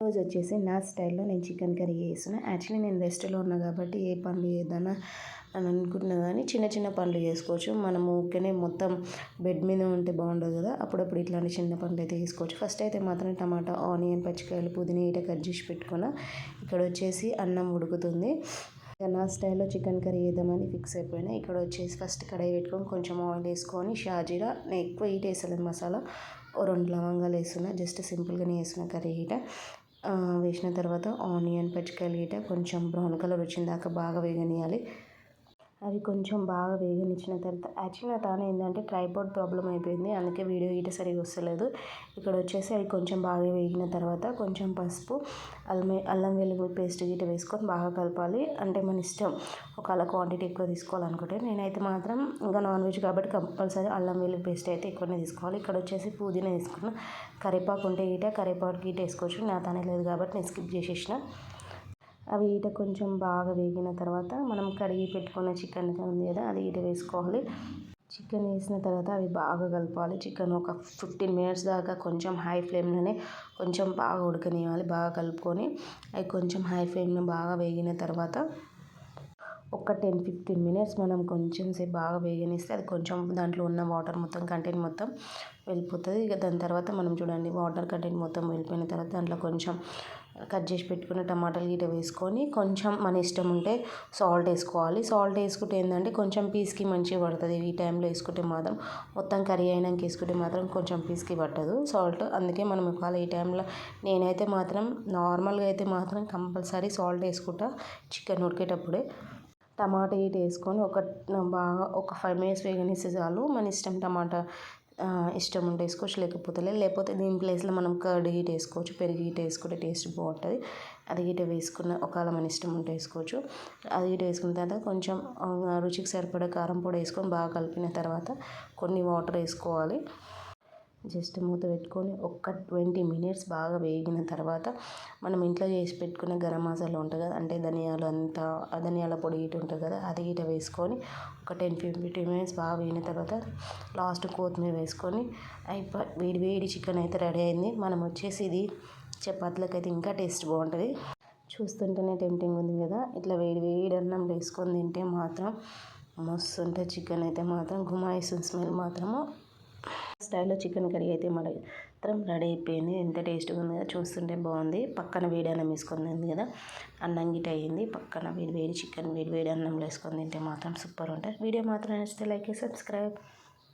రోజు వచ్చేసి నా స్టైల్లో నేను చికెన్ కర్రీ చేస్తున్నా. యాక్చువల్లీ నేను రెస్ట్లో ఉన్నా కాబట్టి ఏ పనులు చేద్దానా అని అనుకుంటున్నా కానీ చిన్న చిన్న పనులు చేసుకోవచ్చు. మనము ఊరికనే మొత్తం బెడ్ మీద ఉంటే బాగుండదు కదా, అప్పుడప్పుడు ఇట్లాంటి చిన్న పనులు అయితే చేసుకోవచ్చు. ఫస్ట్ అయితే మాత్రం టమాటా, ఆనియన్, పచ్చికాయలు, పుదీనా ఇట కట్ చేసి పెట్టుకున్నా. ఇక్కడ వచ్చేసి అన్నం ఉడుకుతుంది. నా స్టైల్లో చికెన్ కర్రీ చేద్దామని ఫిక్స్ అయిపోయినా. ఇక్కడ వచ్చేసి ఫస్ట్ కడాయి పెట్టుకొని కొంచెం ఆయిల్ వేసుకొని షాజీరా, నేను ఎక్కువ హీట్ వేసలేదు మసాలా, 2 లవంగాలు వేస్తున్నా. జస్ట్ సింపుల్గానే వేస్తున్నా కర్రీ హీట వేసిన తర్వాత ఆనియన్, పచ్చికాయలు గీట కొంచెం బ్రౌన్ కలర్ వచ్చిందాకా బాగా వేగనియాలి. అవి కొంచెం బాగా వేగనిచ్చిన తర్వాత యాక్చువల్లీ నా తాను ఏంటంటే ట్రైపాడ్ ప్రాబ్లం అయిపోయింది, అందుకే వీడియో గీట సరిగా వస్తలేదు. ఇక్కడ వచ్చేసి అవి కొంచెం బాగా వేగిన తర్వాత కొంచెం పసుపు, అల్లం వెల్లుల్లి పేస్ట్ గీట వేసుకొని బాగా కలపాలి. అంటే మన ఇష్టం, ఒకవేళ క్వాంటిటీ ఎక్కువ తీసుకోవాలనుకుంటే. నేనైతే మాత్రం ఇంకా నాన్ వెజ్ కాబట్టి కంపల్సరీ అల్లం వెల్లుల్లి పేస్ట్ అయితే ఎక్కువనే తీసుకోవాలి. ఇక్కడ వచ్చేసి పుదీనా వేసుకున్న, కరివేపాకు ఉంటే గీట కరివేపాకు గీట వేసుకోవచ్చు. నా తానే లేదు కాబట్టి నేను స్కిప్ చేసేసిన. అవి ఈట కొంచెం బాగా వేగిన తర్వాత మనం కడిగి పెట్టుకున్న చికెన్ ఉంది కదా, అది ఈట వేసుకోవాలి. చికెన్ వేసిన తర్వాత అవి బాగా కలపాలి. చికెన్ ఒక 15 మినిట్స్ దాకా కొంచెం హై ఫ్లేమ్లోనే కొంచెం బాగా ఉడకనివ్వాలి. బాగా కలుపుకొని అవి కొంచెం హై ఫ్లేమ్లో బాగా వేగిన తర్వాత ఒక 10-15 మినిట్స్ మనం కొంచెం సేపు బాగా వేగనిస్తే అది కొంచెం దాంట్లో ఉన్న వాటర్ మొత్తం కంటెంట్ మొత్తం వెళ్ళిపోతుంది. ఇక దాని తర్వాత మనం చూడండి, వాటర్ కంటెంట్ మొత్తం వెళ్ళిపోయిన తర్వాత దాంట్లో కొంచెం కట్ చేసి పెట్టుకున్న టమాటాలు గీట వేసుకొని కొంచెం మన ఇష్టం ఉంటే సాల్ట్ వేసుకోవాలి. సాల్ట్ వేసుకుంటే ఏంటంటే కొంచెం పీస్కి మంచిగా పడుతుంది. ఈ టైంలో వేసుకుంటే మాత్రం, మొత్తం కర్రీ అయినాక వేసుకుంటే మాత్రం కొంచెం పీస్కి పట్టదు సాల్ట్. అందుకే మనం ఒకవేళ ఈ టైంలో నేనైతే మాత్రం నార్మల్గా అయితే మాత్రం కంపల్సరీ సాల్ట్ వేసుకుంటా చికెన్ ఉడికేటప్పుడే. టమాటా గీట వేసుకొని ఒక 5 మినిట్స్ వేగనిస్తే చాలు. మన ఇష్టం, టమాటా ఇష్టం ఉంటే వేసుకోవచ్చు, లేకపోతే దీని ప్లేస్లో మనం కర్డ్ గీట వేసుకోవచ్చు. పెరుగు గీట వేసుకుంటే టేస్ట్ బాగుంటుంది. అది గీట వేసుకున్న ఒకవేళ మన ఇష్టం ఉంటే వేసుకోవచ్చు. అది గీట వేసుకున్న తర్వాత కొంచెం రుచికి సరిపడా కారం పొడి వేసుకొని బాగా కలిపిన తర్వాత కొన్ని వాటర్ వేసుకోవాలి. జస్ట్ మూత పెట్టుకొని ఒక 20 మినిట్స్ బాగా వేగిన తర్వాత మనం ఇంట్లో చేసి పెట్టుకునే గరం మసాలా ఉంటుంది కదా, అంటే ధనియాల పొడి ఇటు ఉంటుంది కదా, అది గీట వేసుకొని ఒక 10-15 మినిట్స్ బాగా వేగిన తర్వాత లాస్ట్ కొత్తిమీర వేసుకొని వేడి వేడి చికెన్ అయితే రెడీ అయింది. మనం వచ్చేసి ఇది చపాతీలకు అయితే ఇంకా టేస్ట్ బాగుంటుంది. చూస్తుంటేనే టెంప్టింగ్ ఉంది కదా, ఇట్లా వేడి వేడి అన్నం వేసుకొని తింటే మాత్రం మస్తు ఉంటుంది. చికెన్ అయితే మాత్రం గుమాయిస్తుంది, స్మెల్ మాత్రము. స్టైల్లో చికెన్ కర్రీ అయితే మాత్రం రెడీ అయిపోయింది. ఎంత టేస్ట్గా ఉంది కదా, చూస్తుంటే బాగుంది. పక్కన వేడి అన్నం వేసుకొని తింది కదా, అన్నం గిట అయ్యింది. పక్కన వేడి వేడి చికెన్ వేడి వేడి అన్నంలో వేసుకొని తింటే మాత్రం సూపర్ ఉంటుంది. వీడియో మాత్రం నచ్చితే లైక్, సబ్స్క్రైబ్.